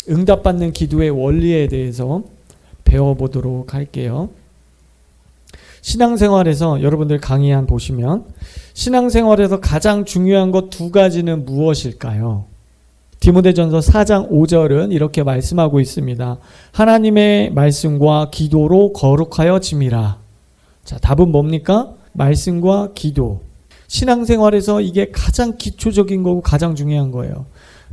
응답받는 기도의 원리에 대해서 배워보도록 할게요. 신앙생활에서 여러분들 강의 한 보시면 신앙생활에서 가장 중요한 것 두 가지는 무엇일까요? 디모데전서 4장 5절은 이렇게 말씀하고 있습니다. 하나님의 말씀과 기도로 거룩하여짐이라. 자, 답은 뭡니까? 말씀과 기도. 신앙생활에서 이게 가장 기초적인 거고 가장 중요한 거예요.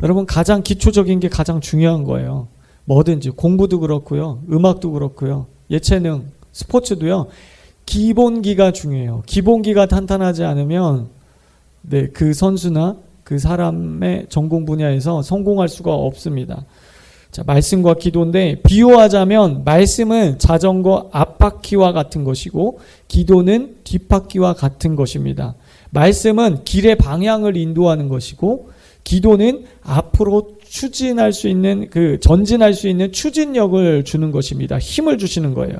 여러분, 가장 기초적인 게 가장 중요한 거예요. 뭐든지 공부도 그렇고요, 음악도 그렇고요, 예체능, 스포츠도요. 기본기가 중요해요. 기본기가 탄탄하지 않으면 그 선수나 그 사람의 전공 분야에서 성공할 수가 없습니다. 자, 말씀과 기도인데 비유하자면 말씀은 자전거 앞바퀴와 같은 것이고 기도는 뒷바퀴와 같은 것입니다. 말씀은 길의 방향을 인도하는 것이고 기도는 앞으로 추진할 수 있는 전진할 수 있는 추진력을 주는 것입니다. 힘을 주시는 거예요.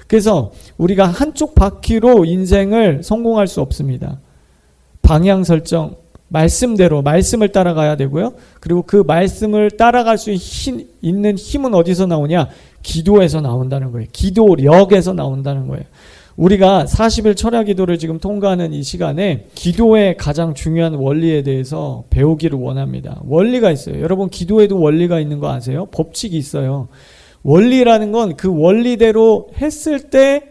그래서 우리가 한쪽 바퀴로 인생을 성공할 수 없습니다. 방향 설정, 말씀대로 말씀을 따라가야 되고요. 그리고 그 말씀을 따라갈 수 있는 힘은 어디서 나오냐? 기도에서 나온다는 거예요. 기도력에서 나온다는 거예요. 우리가 40일 철야 기도를 지금 통과하는 이 시간에 기도의 가장 중요한 원리에 대해서 배우기를 원합니다. 원리가 있어요. 여러분, 기도에도 원리가 있는 거 아세요? 법칙이 있어요. 원리라는 건 그 원리대로 했을 때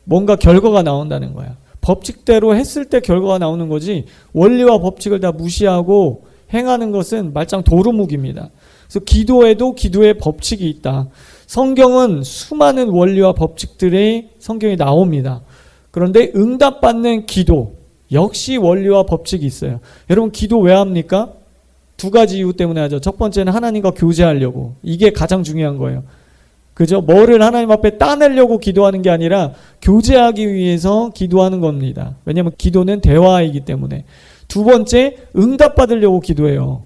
뭔가 결과가 나온다는 거야. 법칙대로 했을 때 결과가 나오는 거지 원리와 법칙을 다 무시하고 행하는 것은 말짱 도루묵입니다. 그래서 기도에도 기도의 법칙이 있다. 성경은 수많은 원리와 법칙들이 성경에 나옵니다. 그런데 응답받는 기도 역시 원리와 법칙이 있어요. 여러분, 기도 왜 합니까? 두 가지 이유 때문에 하죠. 첫 번째는 하나님과 교제하려고. 이게 가장 중요한 거예요. 그죠? 뭐를 하나님 앞에 따내려고 기도하는 게 아니라 교제하기 위해서 기도하는 겁니다. 왜냐하면 기도는 대화이기 때문에. 두 번째, 응답받으려고 기도해요.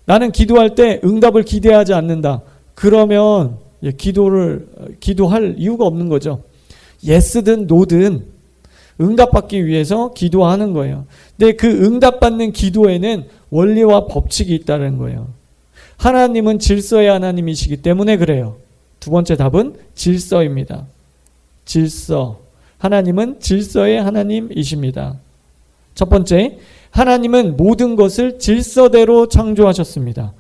나는 기도할 때 응답을 기대하지 않는다. 그러면 기도할 이유가 없는 거죠. 예스든 노든 응답받기 위해서 기도하는 거예요. 근데 그 응답받는 기도에는 원리와 법칙이 있다는 거예요. 하나님은 질서의 하나님이시기 때문에 그래요. 두 번째 답은 질서입니다. 질서. 하나님은 질서의 하나님이십니다. 첫 번째, 하나님은 모든 것을 질서대로 창조하셨습니다.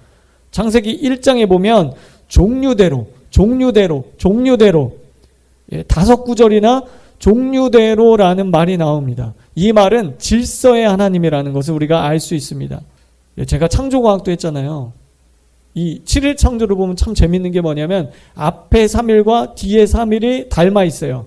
창세기 1장에 보면 종류대로 5구절이나 종류대로라는 말이 나옵니다. 이 말은 질서의 하나님이라는 것을 우리가 알 수 있습니다. 제가 창조과학도 했잖아요. 이 7일 창조를 보면 참 재밌는 게 뭐냐면 앞에 3일과 뒤에 3일이 닮아 있어요.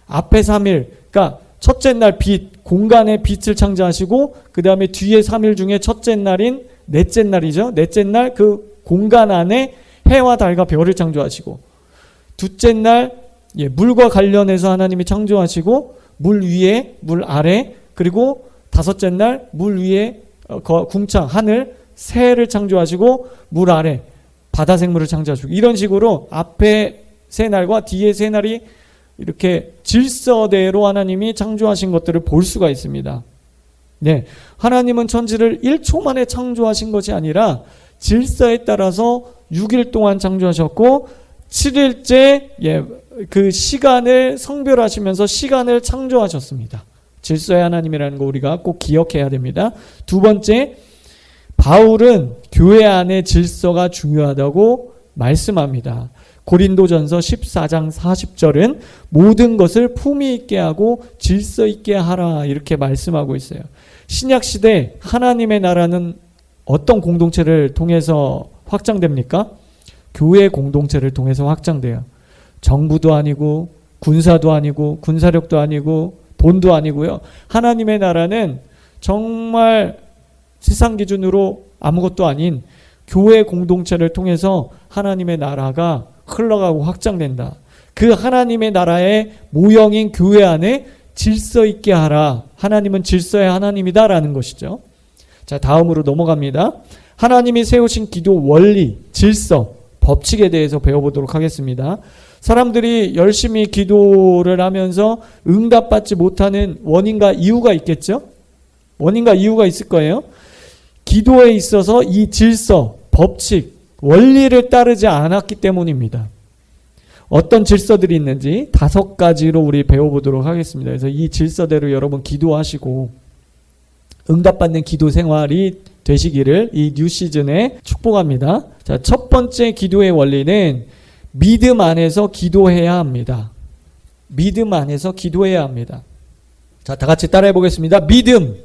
앞에 3일, 그러니까 첫째 날 빛, 공간의 빛을 창조하시고 그 다음에 뒤에 3일 중에 첫째 날인 넷째 날이죠. 넷째 날 그 공간 안에 해와 달과 별을 창조하시고 둘째 날 물과 관련해서 하나님이 창조하시고 물 위에, 물 아래, 그리고 다섯째 날 물 위에 궁창, 하늘, 새를 창조하시고 물 아래 바다 생물을 창조하시고 이런 식으로 앞에 세 날과 뒤에 세 날이 이렇게 질서대로 하나님이 창조하신 것들을 볼 수가 있습니다. 네, 하나님은 천지를 1초 만에 창조하신 것이 아니라 질서에 따라서 6일 동안 창조하셨고 7일째 그 시간을 성별하시면서 시간을 창조하셨습니다. 질서의 하나님이라는 거 우리가 꼭 기억해야 됩니다. 두 번째, 바울은 교회 안의 질서가 중요하다고 말씀합니다. 고린도전서 14장 40절은 모든 것을 품위 있게 하고 질서 있게 하라 이렇게 말씀하고 있어요. 신약시대 하나님의 나라는 어떤 공동체를 통해서 확장됩니까? 교회 공동체를 통해서 확장돼요. 정부도 아니고 군사도 아니고 군사력도 아니고 돈도 아니고요. 하나님의 나라는 정말 세상 기준으로 아무것도 아닌 교회 공동체를 통해서 하나님의 나라가 흘러가고 확장된다. 그 하나님의 나라의 모형인 교회 안에 질서 있게 하라. 하나님은 질서의 하나님이다라는 것이죠. 자, 다음으로 넘어갑니다. 하나님이 세우신 기도 원리, 질서, 법칙에 대해서 배워보도록 하겠습니다. 사람들이 열심히 기도를 하면서 응답받지 못하는 원인과 이유가 있겠죠? 원인과 이유가 있을 거예요. 기도에 있어서 이 질서, 법칙, 원리를 따르지 않았기 때문입니다. 어떤 질서들이 있는지 5가지로 우리 배워보도록 하겠습니다. 그래서 이 질서대로 여러분 기도하시고 응답받는 기도 생활이 되시기를 이 뉴 시즌에 축복합니다. 자, 첫 번째 기도의 원리는 믿음 안에서 기도해야 합니다. 믿음 안에서 기도해야 합니다. 자, 다 같이 따라해 보겠습니다. 믿음.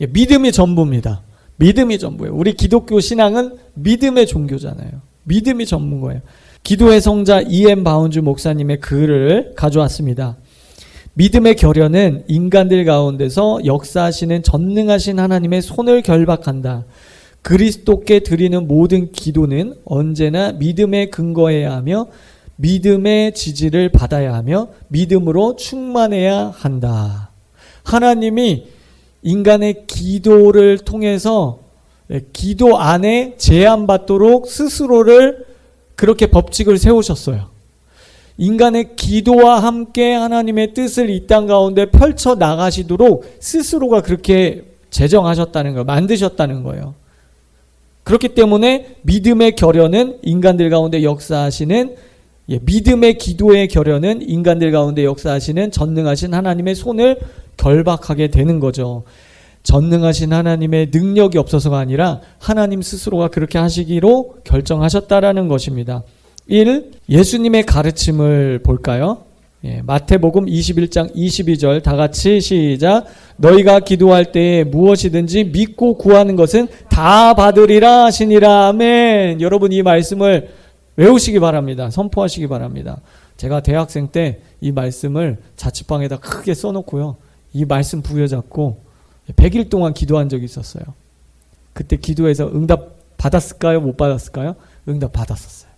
예, 믿음이 전부입니다. 믿음이 전부예요. 우리 기독교 신앙은 믿음의 종교잖아요. 믿음이 전부인 거예요. 기도의 성자 E.M. 바운주 목사님의 글을 가져왔습니다. 믿음의 결연은 인간들 가운데서 역사하시는 전능하신 하나님의 손을 결박한다. 그리스도께 드리는 모든 기도는 언제나 믿음에 근거해야 하며 믿음의 지지를 받아야 하며 믿음으로 충만해야 한다. 하나님이 인간의 기도를 통해서 기도 안에 제한받도록 스스로를 그렇게 법칙을 세우셨어요. 인간의 기도와 함께 하나님의 뜻을 이 땅 가운데 펼쳐 나가시도록 스스로가 그렇게 제정하셨다는 거예요. 만드셨다는 거예요. 그렇기 때문에 믿음의 결연은 인간들 가운데 역사하시는 믿음의 기도의 결연은 인간들 가운데 역사하시는 전능하신 하나님의 손을 결박하게 되는 거죠. 전능하신 하나님의 능력이 없어서가 아니라 하나님 스스로가 그렇게 하시기로 결정하셨다라는 것입니다. 1. 예수님의 가르침을 볼까요? 마태복음 21장 22절 다 같이 시작. 너희가 기도할 때에 무엇이든지 믿고 구하는 것은 다 받으리라 하시니라. 아멘. 여러분 이 말씀을 외우시기 바랍니다. 선포하시기 바랍니다. 제가 대학생 때 이 말씀을 자취방에다 크게 써놓고요. 이 말씀 부여잡고 100일 동안 기도한 적이 있었어요. 그때 기도해서 응답 받았을까요? 못 받았을까요? 응답 받았었어요.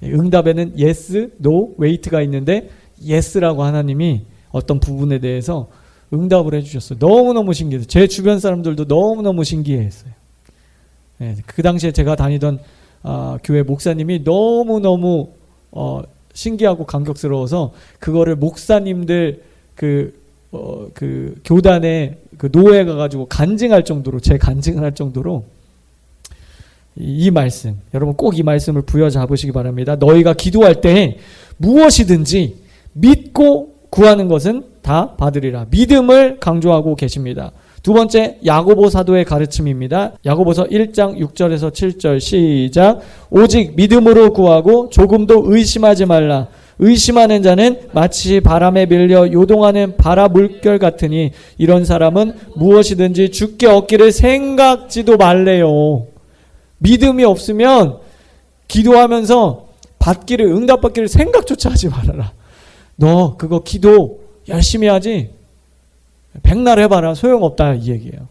응답에는 yes, no, wait가 있는데 yes라고 하나님이 어떤 부분에 대해서 응답을 해주셨어요. 너무너무 신기해서 제 주변 사람들도 너무너무 신기해했어요. 그 당시에 제가 다니던 교회 목사님이 너무너무 신기하고 감격스러워서 그거를 목사님들 그 교단에 그 노예 가가지고 간증할 정도로 제 간증을 할 정도로 이 말씀 여러분 꼭 이 말씀을 부여잡으시기 바랍니다. 너희가 기도할 때 무엇이든지 믿고 구하는 것은 다 받으리라. 믿음을 강조하고 계십니다. 두 번째 야고보 사도의 가르침입니다. 야고보서 1장 6절에서 7절 시작. 오직 믿음으로 구하고 조금도 의심하지 말라. 의심하는 자는 마치 바람에 밀려 요동하는 바라 물결 같으니 이런 사람은 무엇이든지 주께 얻기를 생각지도 말래요. 믿음이 없으면 기도하면서 받기를 응답받기를 생각조차 하지 말아라. 너 그거 기도 열심히 하지 백날 해봐라 소용없다 이 얘기예요.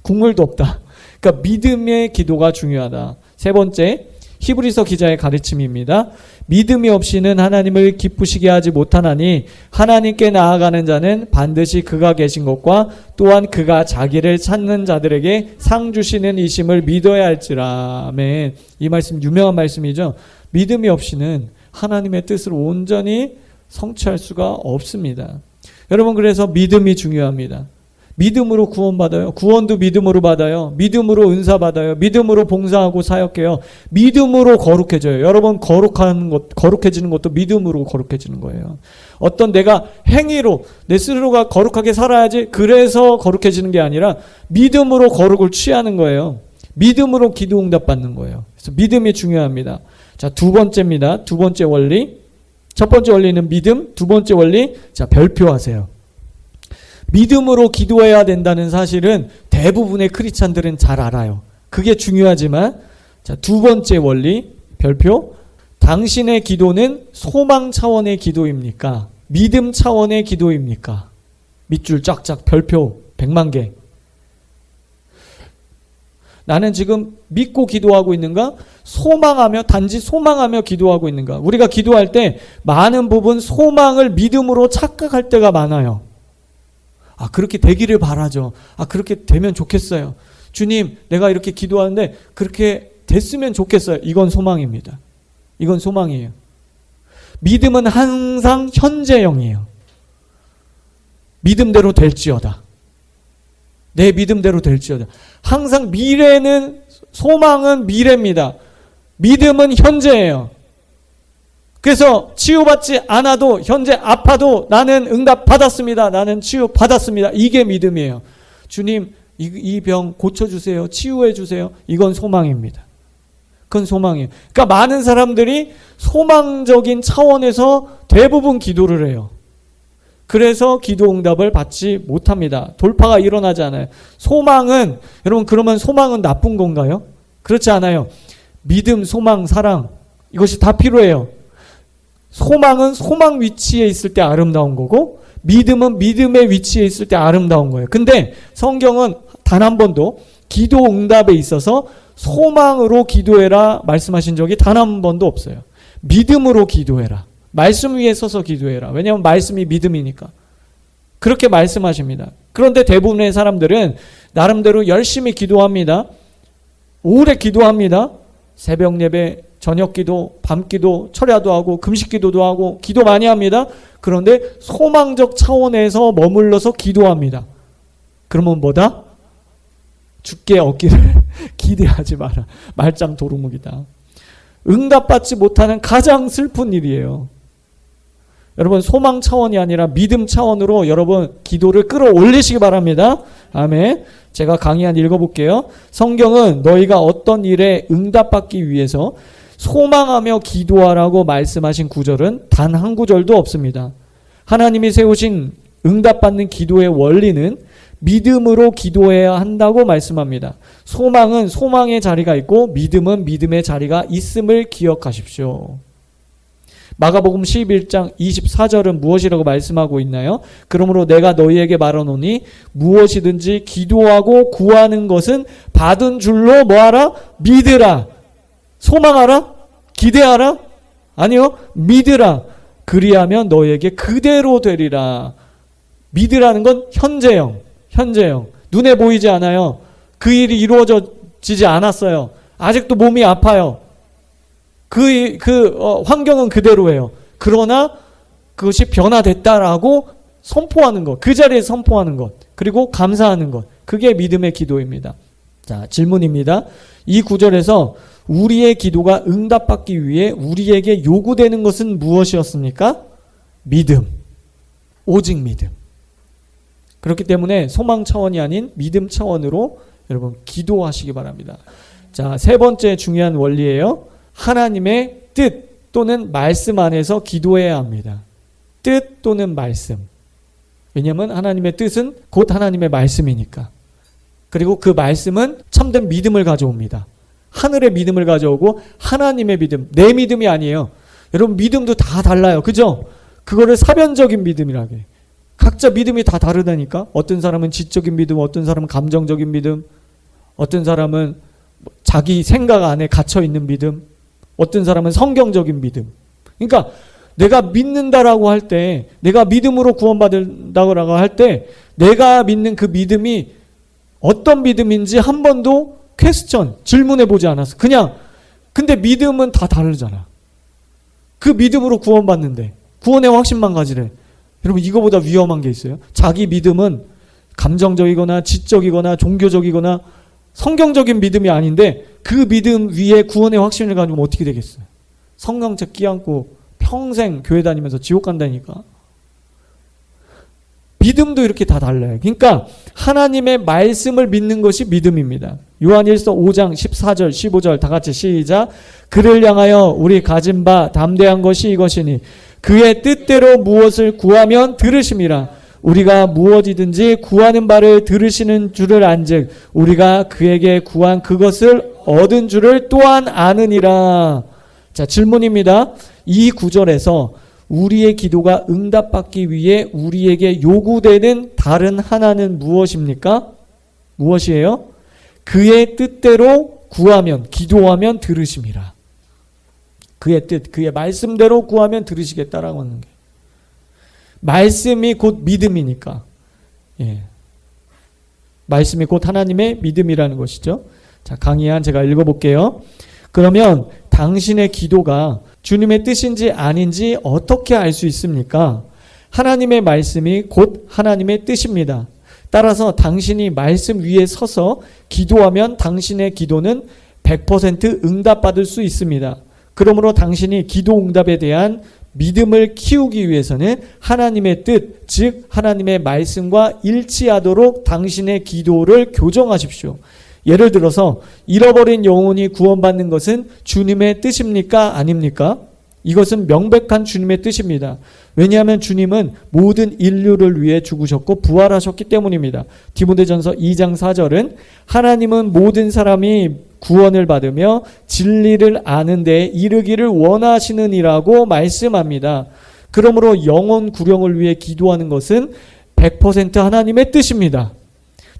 국물도 없다. 그러니까 믿음의 기도가 중요하다. 세 번째 히브리서 기자의 가르침입니다. 믿음이 없이는 하나님을 기쁘시게 하지 못하나니 하나님께 나아가는 자는 반드시 그가 계신 것과 또한 그가 자기를 찾는 자들에게 상 주시는 이심을 믿어야 할지라. 아멘. 이 말씀 유명한 말씀이죠. 믿음이 없이는 하나님의 뜻을 온전히 성취할 수가 없습니다. 여러분 그래서 믿음이 중요합니다. 믿음으로 구원받아요. 구원도 믿음으로 받아요. 믿음으로 은사 받아요. 믿음으로 봉사하고 사역해요. 믿음으로 거룩해져요. 여러분 거룩해지는 것도 믿음으로 거룩해지는 거예요. 어떤 내가 행위로 내 스스로가 거룩하게 살아야지 그래서 거룩해지는 게 아니라 믿음으로 거룩을 취하는 거예요. 믿음으로 기도 응답 받는 거예요. 그래서 믿음이 중요합니다. 자, 두 번째입니다. 두 번째 원리. 첫 번째 원리는 믿음, 두 번째 원리. 자, 별표하세요. 믿음으로 기도해야 된다는 사실은 대부분의 크리스찬들은 잘 알아요. 그게 중요하지만 자, 두 번째 원리 별표. 당신의 기도는 소망 차원의 기도입니까? 믿음 차원의 기도입니까? 밑줄 쫙쫙 별표 100만 개. 나는 지금 믿고 기도하고 있는가? 소망하며 단지 소망하며 기도하고 있는가? 우리가 기도할 때 많은 부분 소망을 믿음으로 착각할 때가 많아요. 아, 그렇게 되기를 바라죠. 아, 그렇게 되면 좋겠어요. 주님, 내가 이렇게 기도하는데 그렇게 됐으면 좋겠어요. 이건 소망입니다. 이건 소망이에요. 믿음은 항상 현재형이에요. 믿음대로 될지어다. 내 믿음대로 될지어다. 항상 미래는 소망은 미래입니다. 믿음은 현재예요. 그래서 치유받지 않아도 현재 아파도 나는 응답 받았습니다. 나는 치유 받았습니다. 이게 믿음이에요. 주님, 이 병 고쳐주세요. 치유해주세요. 이건 소망입니다. 그건 소망이에요. 그러니까 많은 사람들이 소망적인 차원에서 대부분 기도를 해요. 그래서 기도 응답을 받지 못합니다. 돌파가 일어나지 않아요. 소망은, 여러분, 그러면 소망은 나쁜 건가요? 그렇지 않아요. 믿음, 소망, 사랑, 이것이 다 필요해요. 소망은 소망 위치에 있을 때 아름다운 거고, 믿음은 믿음의 위치에 있을 때 아름다운 거예요. 근데 성경은 단 한 번도 기도 응답에 있어서 소망으로 기도해라 말씀하신 적이 단 한 번도 없어요. 믿음으로 기도해라. 말씀 위에 서서 기도해라. 왜냐하면 말씀이 믿음이니까. 그렇게 말씀하십니다. 그런데 대부분의 사람들은 나름대로 열심히 기도합니다. 오래 기도합니다. 새벽 예배, 저녁 기도, 밤 기도, 철야도 하고 금식 기도도 하고 기도 많이 합니다. 그런데 소망적 차원에서 머물러서 기도합니다. 그러면 뭐다? 주께 얻기를 기대하지 마라. 말짱 도루묵이다. 응답받지 못하는 가장 슬픈 일이에요. 여러분, 소망 차원이 아니라 믿음 차원으로 여러분 기도를 끌어올리시기 바랍니다. 아멘. 제가 강의 한 읽어볼게요. 성경은 너희가 어떤 일에 응답받기 위해서 소망하며 기도하라고 말씀하신 구절은 단 한 구절도 없습니다. 하나님이 세우신 응답받는 기도의 원리는 믿음으로 기도해야 한다고 말씀합니다. 소망은 소망의 자리가 있고 믿음은 믿음의 자리가 있음을 기억하십시오. 마가복음 11장 24절은 무엇이라고 말씀하고 있나요? 그러므로 내가 너희에게 말하노니 무엇이든지 기도하고 구하는 것은 받은 줄로 뭐하라? 믿으라. 소망하라? 기대하라? 아니요. 믿으라. 그리하면 너희에게 그대로 되리라. 믿으라는 건 현재형. 눈에 보이지 않아요. 그 일이 이루어지지 않았어요. 아직도 몸이 아파요. 환경은 그대로예요. 그러나 그것이 변화됐다라고 선포하는 것, 그 자리에 선포하는 것, 그리고 감사하는 것, 그게 믿음의 기도입니다. 자, 질문입니다. 이 구절에서 우리의 기도가 응답받기 위해 우리에게 요구되는 것은 무엇이었습니까? 믿음. 오직 믿음. 그렇기 때문에 소망 차원이 아닌 믿음 차원으로 여러분 기도하시기 바랍니다. 자, 세 번째 중요한 원리예요. 하나님의 뜻 또는 말씀 안에서 기도해야 합니다. 뜻 또는 말씀. 왜냐하면 하나님의 뜻은 곧 하나님의 말씀이니까. 그리고 그 말씀은 참된 믿음을 가져옵니다. 하늘의 믿음을 가져오고 하나님의 믿음, 내 믿음이 아니에요. 여러분 믿음도 다 달라요. 그죠? 그거를 사변적인 믿음이라고 해요. 각자 믿음이 다 다르다니까. 어떤 사람은 지적인 믿음, 어떤 사람은 감정적인 믿음, 어떤 사람은 자기 생각 안에 갇혀있는 믿음, 어떤 사람은 성경적인 믿음. 그러니까 내가 믿는다라고 할 때, 내가 믿음으로 구원받는다고 할 때 내가 믿는 그 믿음이 어떤 믿음인지 한 번도 질문해 보지 않았어. 그냥 근데 믿음은 다 다르잖아. 그 믿음으로 구원받는데 구원의 확신만 가지래. 여러분 이거보다 위험한 게 있어요. 자기 믿음은 감정적이거나 지적이거나 종교적이거나 성경적인 믿음이 아닌데 그 믿음 위에 구원의 확신을 가지고 어떻게 되겠어요? 성경책 끼안고 평생 교회 다니면서 지옥 간다니까. 믿음도 이렇게 다 달라요. 그러니까 하나님의 말씀을 믿는 것이 믿음입니다. 요한일서 5장 14절 15절 다 같이 시작. 그를 향하여 우리 가진 바 담대한 것이 이것이니 그의 뜻대로 무엇을 구하면 들으심이라. 우리가 무엇이든지 구하는 바를 들으시는 줄을 안즉 우리가 그에게 구한 그것을 얻은 줄을 또한 아느니라. 자, 질문입니다. 이 구절에서 우리의 기도가 응답받기 위해 우리에게 요구되는 다른 하나는 무엇입니까? 무엇이에요? 그의 뜻대로 구하면, 기도하면 들으심이라. 그의 뜻, 그의 말씀대로 구하면 들으시겠다라고 하는 게. 말씀이 곧 믿음이니까. 예. 말씀이 곧 하나님의 믿음이라는 것이죠. 자, 강의한 제가 읽어볼게요. 그러면 당신의 기도가 주님의 뜻인지 아닌지 어떻게 알 수 있습니까? 하나님의 말씀이 곧 하나님의 뜻입니다. 따라서 당신이 말씀 위에 서서 기도하면 당신의 기도는 100% 응답받을 수 있습니다. 그러므로 당신이 기도 응답에 대한 믿음을 키우기 위해서는 하나님의 뜻, 즉 하나님의 말씀과 일치하도록 당신의 기도를 교정하십시오. 예를 들어서 잃어버린 영혼이 구원받는 것은 주님의 뜻입니까? 아닙니까? 이것은 명백한 주님의 뜻입니다. 왜냐하면 주님은 모든 인류를 위해 죽으셨고 부활하셨기 때문입니다. 디모데전서 2장 4절은 하나님은 모든 사람이 구원을 받으며 진리를 아는 데 이르기를 원하시느니라고 말씀합니다. 그러므로 영혼 구령을 위해 기도하는 것은 100% 하나님의 뜻입니다.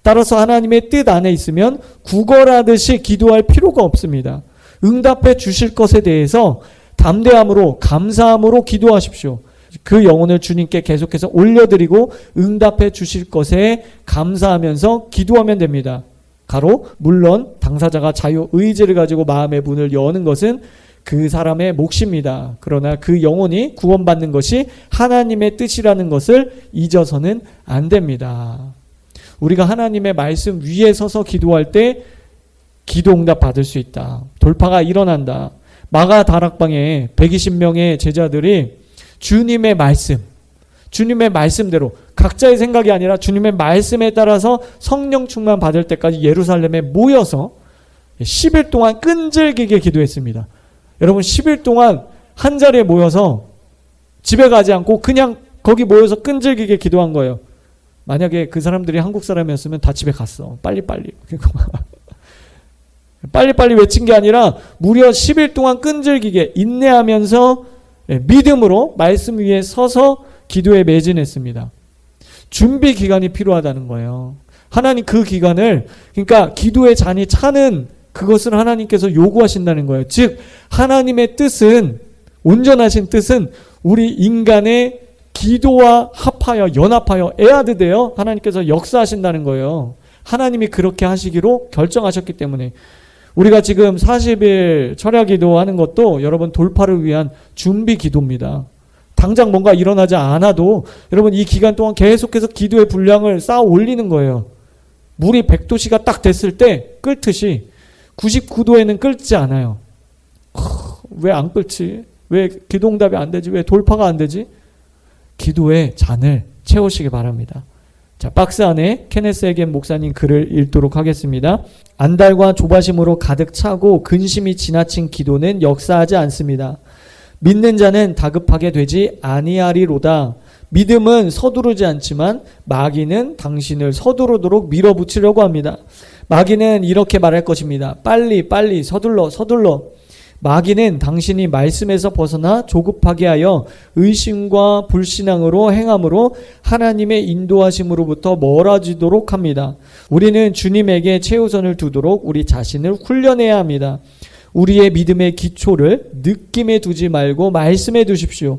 따라서 하나님의 뜻 안에 있으면 구걸하듯이 기도할 필요가 없습니다. 응답해 주실 것에 대해서 담대함으로 감사함으로 기도하십시오. 그 영혼을 주님께 계속해서 올려드리고 응답해 주실 것에 감사하면서 기도하면 됩니다. 물론 당사자가 자유의지를 가지고 마음의 문을 여는 것은 그 사람의 몫입니다. 그러나 그 영혼이 구원받는 것이 하나님의 뜻이라는 것을 잊어서는 안 됩니다. 우리가 하나님의 말씀 위에 서서 기도할 때 기도 응답 받을 수 있다. 돌파가 일어난다. 마가 다락방에 120명의 제자들이 주님의 말씀대로 각자의 생각이 아니라 주님의 말씀에 따라서 성령 충만 받을 때까지 예루살렘에 모여서 10일 동안 끈질기게 기도했습니다. 여러분 10일 동안 한 자리에 모여서 집에 가지 않고 그냥 거기 모여서 끈질기게 기도한 거예요. 만약에 그 사람들이 한국 사람이었으면 다 집에 갔어. 빨리빨리 외친 게 아니라 무려 10일 동안 끈질기게 인내하면서 믿음으로 말씀 위에 서서 기도에 매진했습니다. 준비 기간이 필요하다는 거예요. 하나님 그 기간을, 그러니까 기도의 잔이 차는 그것을 하나님께서 요구하신다는 거예요. 즉 하나님의 뜻은, 온전하신 뜻은 우리 인간의 기도와 합하여 연합하여 에아드되어 하나님께서 역사하신다는 거예요. 하나님이 그렇게 하시기로 결정하셨기 때문에 우리가 지금 40일 철야 기도하는 것도 여러분 돌파를 위한 준비 기도입니다. 당장 뭔가 일어나지 않아도 여러분 이 기간 동안 계속해서 기도의 분량을 쌓아 올리는 거예요. 물이 100도씨가 딱 됐을 때 끓듯이 99도에는 끓지 않아요. 왜 안 끓지? 왜 기도 응답이 안 되지? 왜 돌파가 안 되지? 기도의 잔을 채우시기 바랍니다. 자, 박스 안에 케네스 에겐 목사님 글을 읽도록 하겠습니다. 안달과 조바심으로 가득 차고 근심이 지나친 기도는 역사하지 않습니다. 믿는 자는 다급하게 되지 아니하리로다. 믿음은 서두르지 않지만 마귀는 당신을 서두르도록 밀어붙이려고 합니다. 마귀는 이렇게 말할 것입니다. 빨리 서둘러. 마귀는 당신이 말씀에서 벗어나 조급하게 하여 의심과 불신앙으로 행함으로 하나님의 인도하심으로부터 멀어지도록 합니다. 우리는 주님에게 최우선을 두도록 우리 자신을 훈련해야 합니다. 우리의 믿음의 기초를 느낌에 두지 말고 말씀에 두십시오.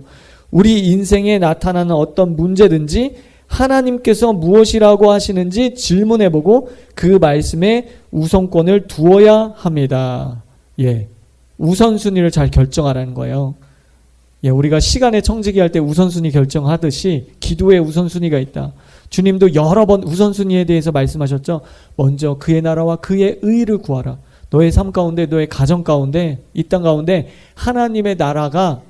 우리 인생에 나타나는 어떤 문제든지 하나님께서 무엇이라고 하시는지 질문해보고 그 말씀에 우선권을 두어야 합니다. 우선순위를 잘 결정하라는 거예요. 우리가 시간의 청지기 할 때 우선순위 결정하듯이 기도에 우선순위가 있다. 주님도 여러 번 우선순위에 대해서 말씀하셨죠. 먼저 그의 나라와 그의 의를 구하라. 너의 삶 가운데, 너의 가정 가운데, 이 땅 가운데 하나님의 나라가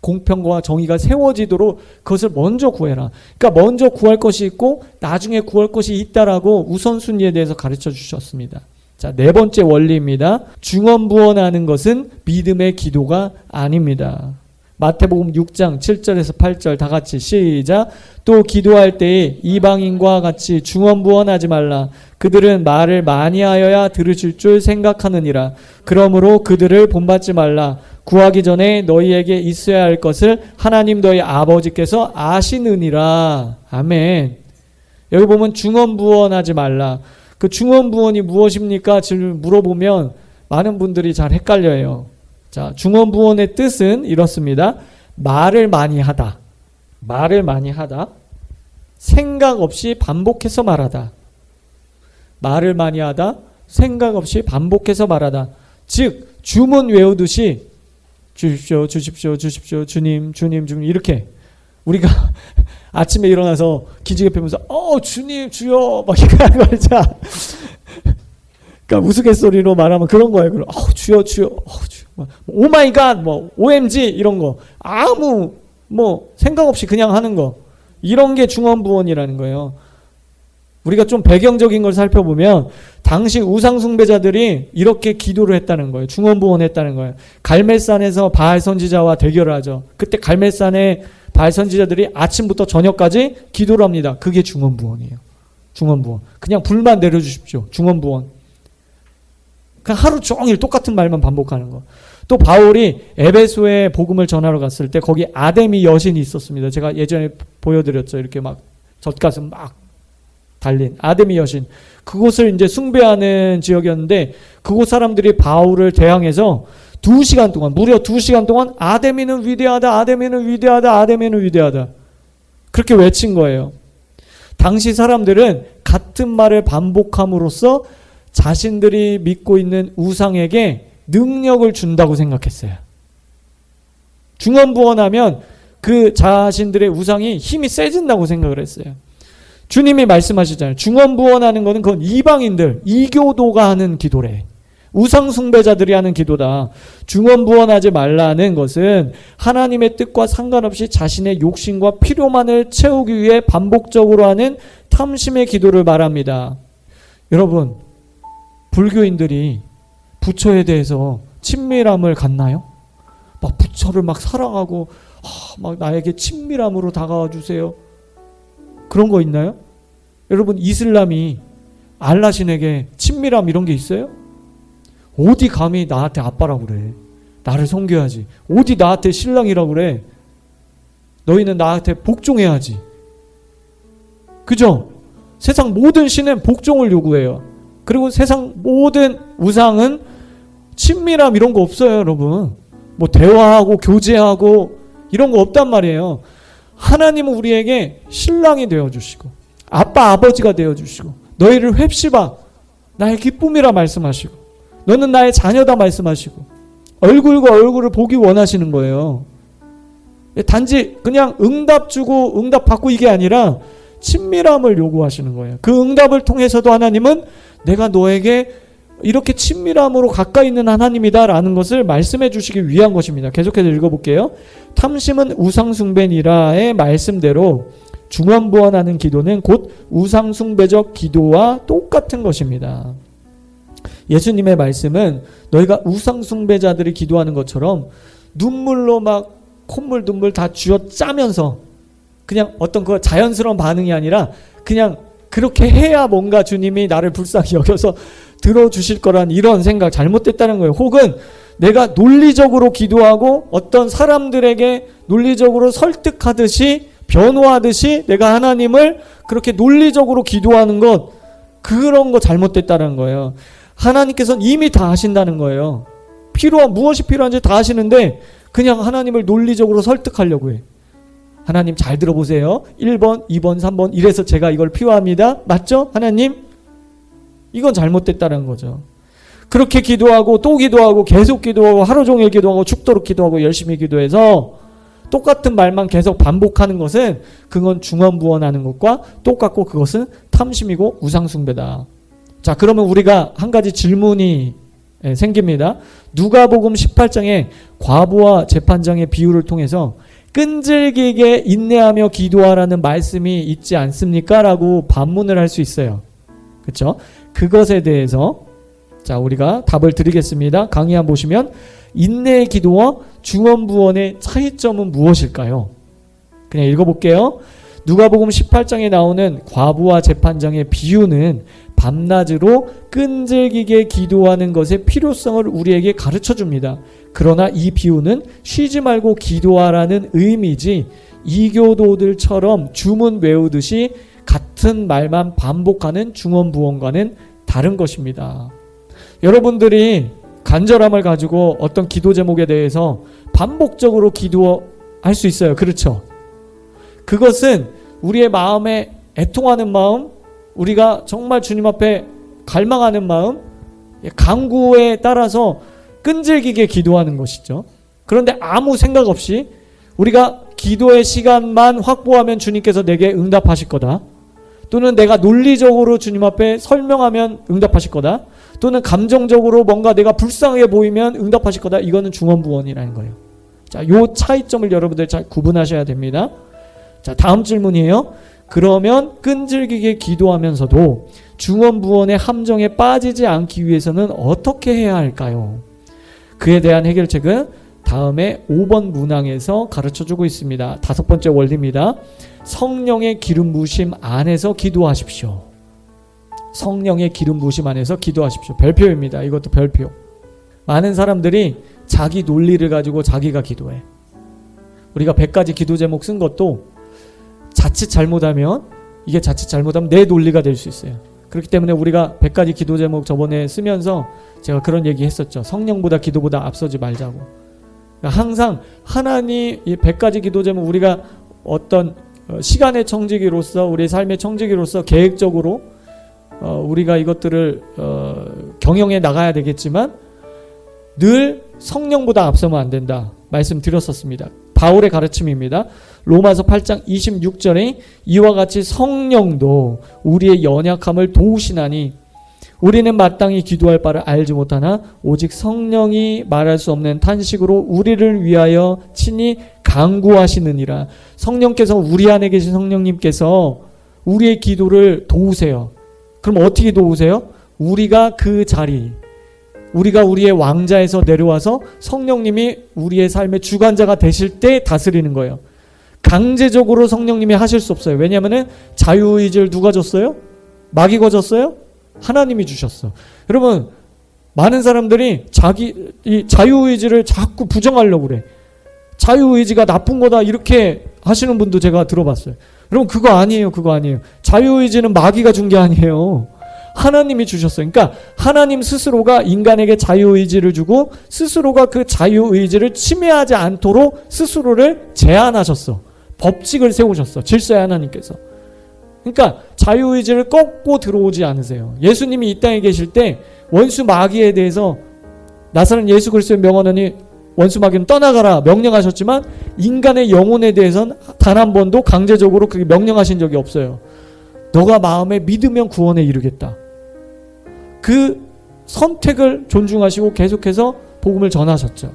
공평과 정의가 세워지도록 그것을 먼저 구해라. 그러니까 먼저 구할 것이 있고 나중에 구할 것이 있다라고 우선순위에 대해서 가르쳐 주셨습니다. 자, 네 번째 원리입니다. 중언부언하는 것은 믿음의 기도가 아닙니다. 마태복음 6장 7절에서 8절 다 같이 시작. 또 기도할 때에 이방인과 같이 중언부언하지 말라. 그들은 말을 많이 하여야 들으실 줄 생각하느니라. 그러므로 그들을 본받지 말라. 구하기 전에 너희에게 있어야 할 것을 하나님 너희 아버지께서 아시느니라. 아멘. 여기 보면 중언부언하지 말라. 그 중언부언이 무엇입니까? 지금 물어보면 많은 분들이 잘 헷갈려요. 자, 중언부언의 뜻은 이렇습니다. 말을 많이 하다. 생각 없이 반복해서 말하다. 말을 많이 하다. 생각 없이 반복해서 말하다. 즉 주문 외우듯이 주십시오, 주님 이렇게 우리가 아침에 일어나서 기지개 펴면서 주님 주여 막 이렇게 하는 거 있잖아. 그러니까 우스갯소리로 말하면 그런 거예요. 그럼 주여 주여 주여 오 마이 갓 뭐 OMG 이런 거 아무 뭐 생각 없이 그냥 하는 거, 이런 게 중언부언이라는 거예요. 우리가 좀 배경적인 걸 살펴보면 당시 우상 숭배자들이 이렇게 기도를 했다는 거예요. 중언부언했다는 거예요. 갈멜산에서 바알 선지자와 대결을 하죠. 그때 갈멜산에 바알 선지자들이 아침부터 저녁까지 기도를 합니다. 그게 중언부언이에요. 중언부언. 그냥 불만 내려주십시오. 중언부언. 그냥 하루 종일 똑같은 말만 반복하는 거. 또 바울이 에베소에 복음을 전하러 갔을 때 거기 아데미 여신이 있었습니다. 제가 예전에 보여드렸죠. 이렇게 막 젖가슴 막 달린 아데미 여신. 그곳을 이제 숭배하는 지역이었는데 그곳 사람들이 바울을 대항해서 2시간 동안, 무려 2시간 동안 아데미는 위대하다, 아데미는 위대하다, 아데미는 위대하다. 그렇게 외친 거예요. 당시 사람들은 같은 말을 반복함으로써 자신들이 믿고 있는 우상에게 능력을 준다고 생각했어요. 중언부언하면 그 자신들의 우상이 힘이 세진다고 생각을 했어요. 주님이 말씀하시잖아요. 중언부언하는 거는 그건 이방인들, 이교도가 하는 기도래. 우상 숭배자들이 하는 기도다. 중언부언하지 말라는 것은 하나님의 뜻과 상관없이 자신의 욕심과 필요만을 채우기 위해 반복적으로 하는 탐심의 기도를 말합니다. 여러분, 불교인들이 부처에 대해서 친밀함을 갖나요? 막 부처를 막 사랑하고 막 나에게 친밀함으로 다가와 주세요. 그런 거 있나요? 여러분, 이슬람이 알라신에게 친밀함 이런 게 있어요? 어디 감히 나한테 아빠라고 그래. 나를 섬겨야지. 어디 나한테 신랑이라고 그래. 너희는 나한테 복종해야지. 그죠? 세상 모든 신은 복종을 요구해요. 그리고 세상 모든 우상은 친밀함 이런 거 없어요, 여러분. 뭐 대화하고 교제하고 이런 거 없단 말이에요. 하나님은 우리에게 신랑이 되어주시고 아빠 아버지가 되어주시고 너희를 뵙시바 나의 기쁨이라 말씀하시고 너는 나의 자녀다 말씀하시고 얼굴과 얼굴을 보기 원하시는 거예요. 단지 그냥 응답 주고 응답 받고 이게 아니라 친밀함을 요구하시는 거예요. 그 응답을 통해서도 하나님은 내가 너에게 이렇게 친밀함으로 가까이 있는 하나님이다라는 것을 말씀해 주시기 위한 것입니다. 계속해서 읽어볼게요. 탐심은 우상숭배니라의 말씀대로 중언부언하는 기도는 곧 우상숭배적 기도와 똑같은 것입니다. 예수님의 말씀은 너희가 우상숭배자들이 기도하는 것처럼 눈물로 막 콧물 눈물 다 쥐어 짜면서 그냥 어떤 그 자연스러운 반응이 아니라 그냥 그렇게 해야 뭔가 주님이 나를 불쌍히 여겨서 들어주실 거란 이런 생각, 잘못됐다는 거예요. 혹은 내가 논리적으로 기도하고 어떤 사람들에게 논리적으로 설득하듯이 변호하듯이 내가 하나님을 그렇게 논리적으로 기도하는 것, 그런 거 잘못됐다는 거예요. 하나님께서는 이미 다 하신다는 거예요. 무엇이 필요한지 다 하시는데 그냥 하나님을 논리적으로 설득하려고 해. 하나님 잘 들어보세요. 1번, 2번, 3번 이래서 제가 이걸 필요합니다. 맞죠? 하나님? 이건 잘못됐다는 거죠. 그렇게 기도하고 또 기도하고 계속 기도하고 하루 종일 기도하고 죽도록 기도하고 열심히 기도해서 똑같은 말만 계속 반복하는 것은 그건 중언부언하는 것과 똑같고 그것은 탐심이고 우상숭배다. 자, 그러면 우리가 한 가지 질문이 생깁니다. 누가복음 18장에 과부와 재판장의 비유를 통해서 끈질기게 인내하며 기도하라는 말씀이 있지 않습니까? 라고 반문을 할 수 있어요. 그렇죠? 그것에 대해서 자, 우리가 답을 드리겠습니다. 강의 한번 보시면 인내의 기도와 중언부언의 차이점은 무엇일까요? 그냥 읽어볼게요. 누가복음 18장에 나오는 과부와 재판장의 비유는 밤낮으로 끈질기게 기도하는 것의 필요성을 우리에게 가르쳐 줍니다. 그러나 이 비유는 쉬지 말고 기도하라는 의미지 이교도들처럼 주문 외우듯이 같은 말만 반복하는 중언부언과는 다른 것입니다. 여러분들이 간절함을 가지고 어떤 기도 제목에 대해서 반복적으로 기도할 수 있어요. 그렇죠? 그것은 우리의 마음에 애통하는 마음, 우리가 정말 주님 앞에 갈망하는 마음, 간구에 따라서 끈질기게 기도하는 것이죠. 그런데 아무 생각 없이 우리가 기도의 시간만 확보하면 주님께서 내게 응답하실 거다. 또는 내가 논리적으로 주님 앞에 설명하면 응답하실 거다. 또는 감정적으로 뭔가 내가 불쌍하게 보이면 응답하실 거다. 이거는 중언부언이라는 거예요. 자, 요 차이점을 여러분들 잘 구분하셔야 됩니다. 자, 다음 질문이에요. 그러면 끈질기게 기도하면서도 중언부언의 함정에 빠지지 않기 위해서는 어떻게 해야 할까요? 그에 대한 해결책은 다음에 5번 문항에서 가르쳐주고 있습니다. 5번째 원리입니다. 성령의 기름 부으심 안에서 기도하십시오. 성령의 기름 부으심 안에서 기도하십시오. 별표입니다. 이것도 별표. 많은 사람들이 자기 논리를 가지고 자기가 기도해. 우리가 100가지 기도 제목 쓴 것도 자칫 잘못하면 내 논리가 될 수 있어요. 그렇기 때문에 우리가 100가지 기도 제목 저번에 쓰면서 제가 그런 얘기 했었죠. 성령보다 기도보다 앞서지 말자고. 그러니까 항상 하나님 이 100가지 기도 제목 우리가 어떤 시간의 청지기로서 우리 삶의 청지기로서 계획적으로 우리가 이것들을 경영해 나가야 되겠지만 늘 성령보다 앞서면 안 된다 말씀드렸었습니다. 바울의 가르침입니다. 로마서 8장 26절에 이와 같이 성령도 우리의 연약함을 도우시나니 우리는 마땅히 기도할 바를 알지 못하나 오직 성령이 말할 수 없는 탄식으로 우리를 위하여 친히 간구하시느니라. 성령께서 우리 안에 계신 성령님께서 우리의 기도를 도우세요. 그럼 어떻게 도우세요? 우리가 그 자리, 우리가 우리의 왕자에서 내려와서 성령님이 우리의 삶의 주관자가 되실 때 다스리는 거예요. 강제적으로 성령님이 하실 수 없어요. 왜냐하면 자유의지를 누가 줬어요? 마귀가 줬어요? 하나님이 주셨어. 여러분, 많은 사람들이 이 자유의지를 자꾸 부정하려고 그래. 자유의지가 나쁜 거다 이렇게 하시는 분도 제가 들어봤어요. 여러분, 그거 아니에요. 자유의지는 마귀가 준 게 아니에요. 하나님이 주셨어요. 그러니까 하나님 스스로가 인간에게 자유의지를 주고 스스로가 그 자유의지를 침해하지 않도록 스스로를 제한하셨어. 법칙을 세우셨어. 질서의 하나님께서. 그러니까 자유의지를 꺾고 들어오지 않으세요. 예수님이 이 땅에 계실 때 원수 마귀에 대해서 나사렛 예수 그리스도의 명하노니 원수 마귀는 떠나가라 명령하셨지만 인간의 영혼에 대해서는 단 한 번도 강제적으로 그렇게 명령하신 적이 없어요. 너가 마음에 믿으면 구원에 이르겠다. 그 선택을 존중하시고 계속해서 복음을 전하셨죠.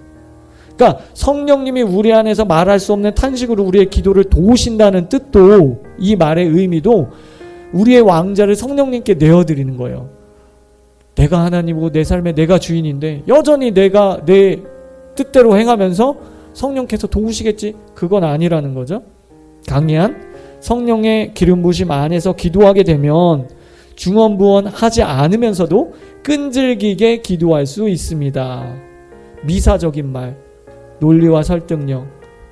그러니까 성령님이 우리 안에서 말할 수 없는 탄식으로 우리의 기도를 도우신다는 뜻도 이 말의 의미도 우리의 왕자를 성령님께 내어드리는 거예요. 내가 하나님이고 내 삶에 내가 주인인데 여전히 내가 내 뜻대로 행하면서 성령께서 도우시겠지? 그건 아니라는 거죠. 강의한 성령의 기름 부으심 안에서 기도하게 되면 중언부언 하지 않으면서도 끈질기게 기도할 수 있습니다. 미사적인 말, 논리와 설득력,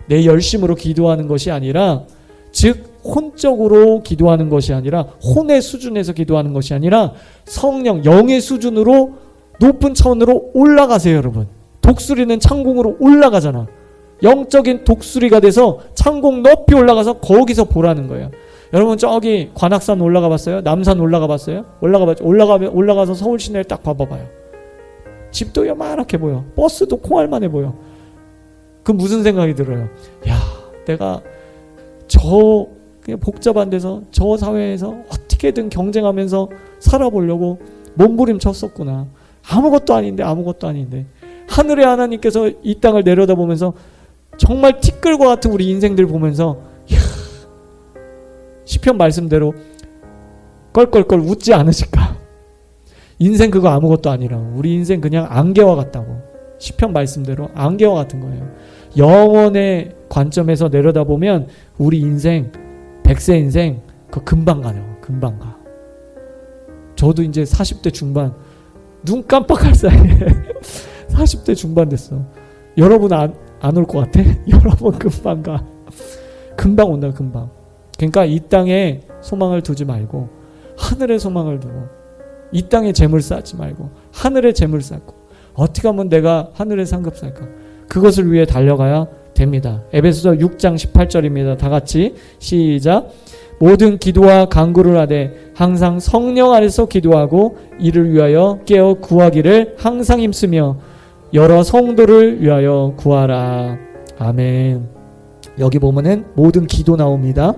내 열심으로 기도하는 것이 아니라 즉 혼적으로 기도하는 것이 아니라 혼의 수준에서 기도하는 것이 아니라 성령, 영의 수준으로 높은 차원으로 올라가세요. 여러분, 독수리는 창공으로 올라가잖아. 영적인 독수리가 돼서 창공 높이 올라가서 거기서 보라는 거예요. 여러분, 저기 관악산 올라가 봤어요? 남산 올라가 봤어요? 올라가서 서울 시내를 딱 봐봐요. 집도 요만하게 보여. 버스도 콩알만해 보여. 그 무슨 생각이 들어요? 야, 내가 저 그냥 복잡한 데서 저 사회에서 어떻게든 경쟁하면서 살아보려고 몸부림쳤었구나. 아무것도 아닌데 하늘의 하나님께서 이 땅을 내려다보면서 정말 티끌과 같은 우리 인생들 보면서 시편 말씀대로 껄껄껄 웃지 않으실까? 인생 그거 아무것도 아니라 우리 인생 그냥 안개와 같다고. 시편 말씀대로 안개와 같은 거예요. 영원의 관점에서 내려다보면 우리 인생 100세 인생 그거 금방 가요. 금방 가. 저도 이제 40대 중반 눈 깜빡할 사이에 40대 중반 됐어. 여러분 안 올 것 같아? 여러분 금방 가. 금방 온다. 금방. 그러니까 이 땅에 소망을 두지 말고 하늘에 소망을 두고 이 땅에 재물 쌓지 말고 하늘에 재물 쌓고 어떻게 하면 내가 하늘에 상급 쌓을까? 그것을 위해 달려가야 됩니다. 에베소서 6장 18절입니다. 다 같이 시작. 모든 기도와 간구를 하되 항상 성령 안에서 기도하고 이를 위하여 깨어 구하기를 항상 힘쓰며 여러 성도를 위하여 구하라. 아멘. 여기 보면은 모든 기도 나옵니다.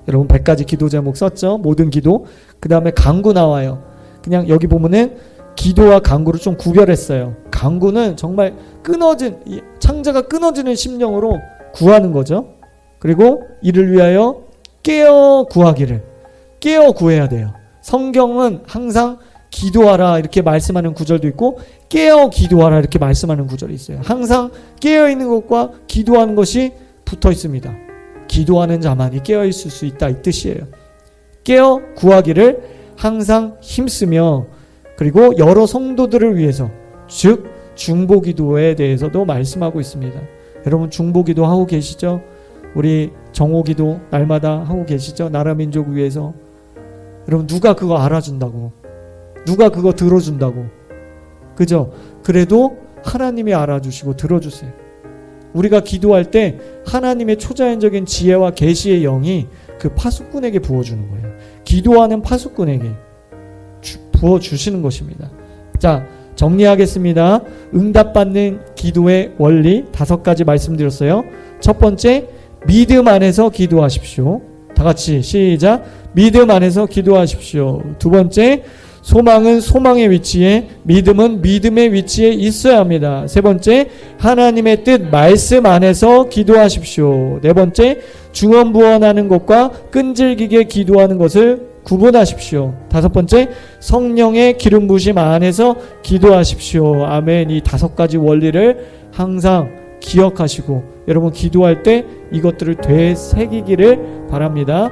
여러분 100가지 기도 제목 썼죠? 모든 기도. 그 다음에 간구 나와요. 그냥 여기 보면은 기도와 간구를 좀 구별했어요. 간구는 정말 창자가 끊어지는 심령으로 구하는 거죠. 그리고 이를 위하여 깨어 구하기를. 깨어 구해야 돼요. 성경은 항상 기도하라 이렇게 말씀하는 구절도 있고 깨어 기도하라 이렇게 말씀하는 구절이 있어요. 항상 깨어 있는 것과 기도하는 것이 붙어 있습니다. 기도하는 자만이 깨어 있을 수 있다 이 뜻이에요. 깨어 구하기를 항상 힘쓰며, 그리고 여러 성도들을 위해서, 즉 중보기도에 대해서도 말씀하고 있습니다. 여러분 중보기도 하고 계시죠? 우리 정오기도 날마다 하고 계시죠? 나라 민족 위해서. 여러분 누가 그거 알아준다고, 누가 그거 들어준다고, 그죠? 그래도 하나님이 알아주시고 들어주세요. 우리가 기도할 때 하나님의 초자연적인 지혜와 계시의 영이 그 파수꾼에게 부어주는 거예요. 기도하는 파수꾼에게 부어주시는 것입니다. 자, 정리하겠습니다. 응답받는 기도의 원리 5가지 말씀드렸어요. 첫 번째, 믿음 안에서 기도하십시오. 다 같이 시작. 믿음 안에서 기도하십시오. 두 번째, 소망은 소망의 위치에, 믿음은 믿음의 위치에 있어야 합니다. 세 번째, 하나님의 뜻 말씀 안에서 기도하십시오. 네 번째, 중언부언하는 것과 끈질기게 기도하는 것을 구분하십시오. 다섯 번째, 성령의 기름 부으심 안에서 기도하십시오. 아멘. 이 5가지 원리를 항상 기억하시고 여러분 기도할 때 이것들을 되새기기를 바랍니다.